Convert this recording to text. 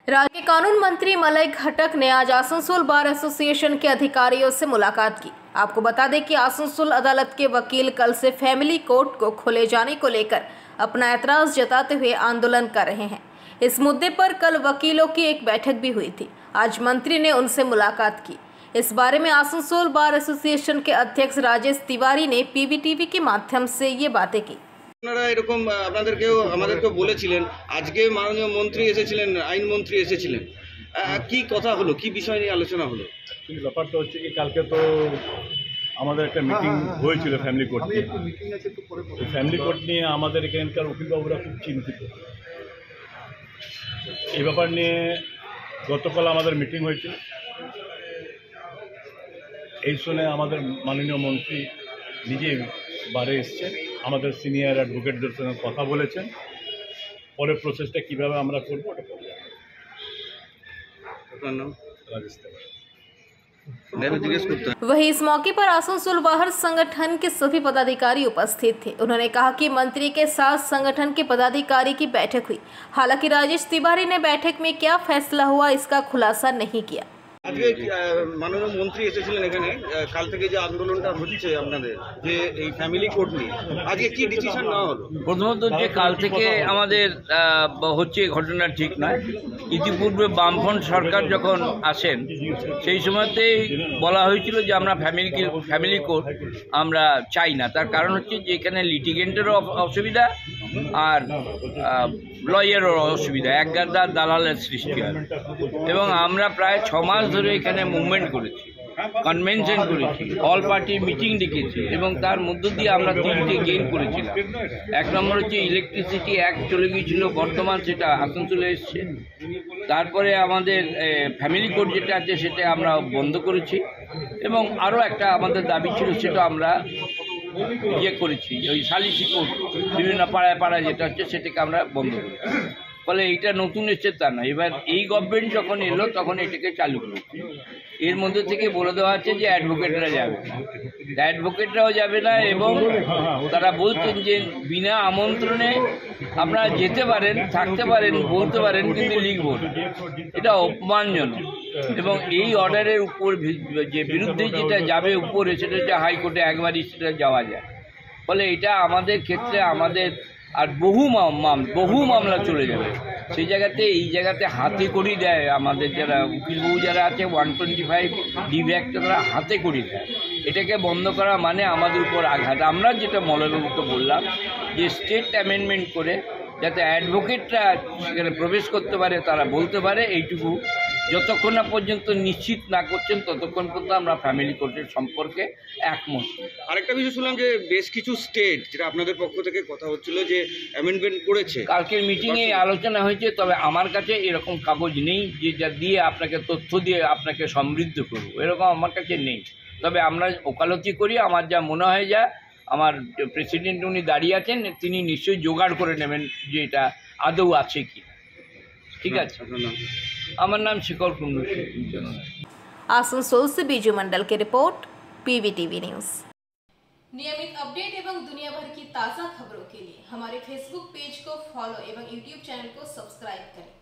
राज्य के कानून मंत्री मलय घटक ने आज आसनसोल बार एसोसिएशन के अधिकारियों से मुलाकात की। आपको बता दें कि आसनसोल अदालत के वकील कल से फैमिली कोर्ट को खोले जाने को लेकर अपना ऐतराज जताते हुए आंदोलन कर रहे हैं। इस मुद्दे पर कल वकीलों की एक बैठक भी हुई थी। आज मंत्री ने उनसे मुलाकात की। इस बारे में आसनसोल बार एसोसिएशन के अध्यक्ष राजेश तिवारी ने पीवीटीवी के माध्यम से ये बातें की। আপনারা এরকম আপনাদেরকেও আমাদেরকেও বলেছিলেন, আজকে মাননীয় মন্ত্রী এসেছিলেন, আইন মন্ত্রী এসেছিলেন, কি কথা হলো, কি বিষয় নিয়ে আলোচনা হলো? ব্যাপারটা হচ্ছে কি, কালকে তো আমাদের একটা মিটিং হয়েছিল ফ্যামিলি কোর্ট নিয়ে। ফ্যামিলি কোর্ট নিয়ে আমাদের এখানকার উকিলবাবুরা খুব চিন্তিত। এই ব্যাপার নিয়ে গতকাল আমাদের মিটিং হয়েছিল। এই শুনে আমাদের মাননীয় মন্ত্রী নিজে বারে এসছেন, আমাদের সিনিয়র অ্যাডভোকেটদের সঙ্গে কথা বলেছেন। পরে প্রসেসটা কীভাবে আমরা করবো ওটা করবো। वहीं इस मौके पर आसनसोल बार संगठन के सभी पदाधिकारी उपस्थित थे। उन्होंने कहा कि मंत्री के साथ संगठन के पदाधिकारी की बैठक हुई। हालांकि राजेश तिवारी ने बैठक में क्या फैसला हुआ इसका खुलासा नहीं किया। আজকে মাননীয় মন্ত্রী এসেছিলেন এখানে, কাল থেকে যে আন্দোলনটা হচ্ছে আপনাদের যে এই ফ্যামিলি কোর্ট নিয়ে, আজকে কি ডিসিশন নেওয়া হলো? প্রথমত যে কাল থেকে আমাদের হচ্ছে ঘটনা ঠিক নয়। ইতিপূর্বে বামফ্রন্ট সরকার যখন আসেন সেই সময়তেই বলা হয়েছিল যে আমরা ফ্যামিলি কোর্ট আমরা চাই না। তার কারণ হচ্ছে যে এখানে লিটিগেন্টেরও অসুবিধা আর লয়ারেরও অসুবিধা, একগাদা দালালের সৃষ্টি হয়। এবং আমরা প্রায় 6 মাস ধরে এখানে মুভমেন্ট করেছি, কনভেনশন করেছি, অল পার্টি মিটিং ডেকেছি এবং তার মধ্য দিয়ে আমরা 3টে গেইন করেছিলাম। 1 নম্বর হচ্ছে ইলেকট্রিসিটি অ্যাক্ট চলে গিয়েছিল, বর্তমান সেটা আসানসোলে এসছে। তারপরে আমাদের ফ্যামিলি কোর্ট যেটা আছে সেটা আমরা বন্ধ করেছি এবং আরও একটা আমাদের দাবি ছিল সেটা আমরা করেছি, ওই সালিসি কোর্ট বিভিন্ন পাড়ায় পাড়ায় যেটা হচ্ছে সেটাকে আমরা বন্ধ করেছি। ফলে এইটা নতুন এসছে তা না, এবার এই গভর্নমেন্ট যখন এলো তখন এটাকে চালু করেছে। এর মধ্যে থেকে বলে দেওয়া হচ্ছে যে অ্যাডভোকেটরা যাবে না, অ্যাডভোকেটরাও যাবে না এবং তারা বলছেন যে বিনা আমন্ত্রণে আপনারা যেতে পারেন, থাকতে পারেন, বলতে পারেন, কিন্তু লিখব না। এটা অপমানজনক এবং এই অর্ডারের উপর যে বিরুদ্ধে যেটা যাবে উপরে সেটা হচ্ছে হাইকোর্টে একবারই সেটা যাওয়া যায়। ফলে এটা আমাদের ক্ষেত্রে আমাদের আর বহু মামলা চলে যাবে। সেই জায়গাতে এই জায়গাতে হাতে করি দেয় আমাদের যারা উকিলবাবু যারা আছে 125 ডিভি অ্যাক্টে তারা হাতে করি দেয়। এটাকে বন্ধ করা মানে আমাদের উপর আঘাত। আমরা যেটা মলয়বাবুকে বললাম যে স্টেট অ্যামেন্ডমেন্ট করে যাতে অ্যাডভোকেটরা সেখানে প্রবেশ করতে পারে, তারা বলতে পারে, এইটুকু যতক্ষণ না পর্যন্ত নিশ্চিত না করছেন ততক্ষণ পর্যন্ত আমরা ফ্যামিলি কোর্টের সম্পর্কে একমত। আরেকটা বিষয় শুনলাম যে বেশ কিছু স্টেট যেটা আপনাদের পক্ষ থেকে কথা হচ্ছিল যে অ্যামেন্ডমেন্ট করেছে, কালকের মিটিংয়ে আলোচনা হয়েছে। তবে আমার কাছে এরকম কাগজ নেই যে যা দিয়ে আপনাকে তথ্য দিয়ে আপনাকে সমৃদ্ধ করব, এরকম আমার কাছে নেই। তবে আমরা ওকালতি করি, আমার যা মনে হয় যা আমার প্রেসিডেন্ট উনি দাঁড়িয়ে আছেন, তিনি নিশ্চয়ই জোগাড় করে নেবেন যে এটা আদৌ আছে কি। ঠিক আছে, আমার নাম शेखर कुंडू। आसनसोल से बीजू मंडल की रिपोर्ट, पीवीटीवी न्यूज। नियमित अपडेट एवं दुनिया भर की ताज़ा खबरों के लिए हमारे फेसबुक पेज को फॉलो एवं यूट्यूब चैनल को सब्सक्राइब करें।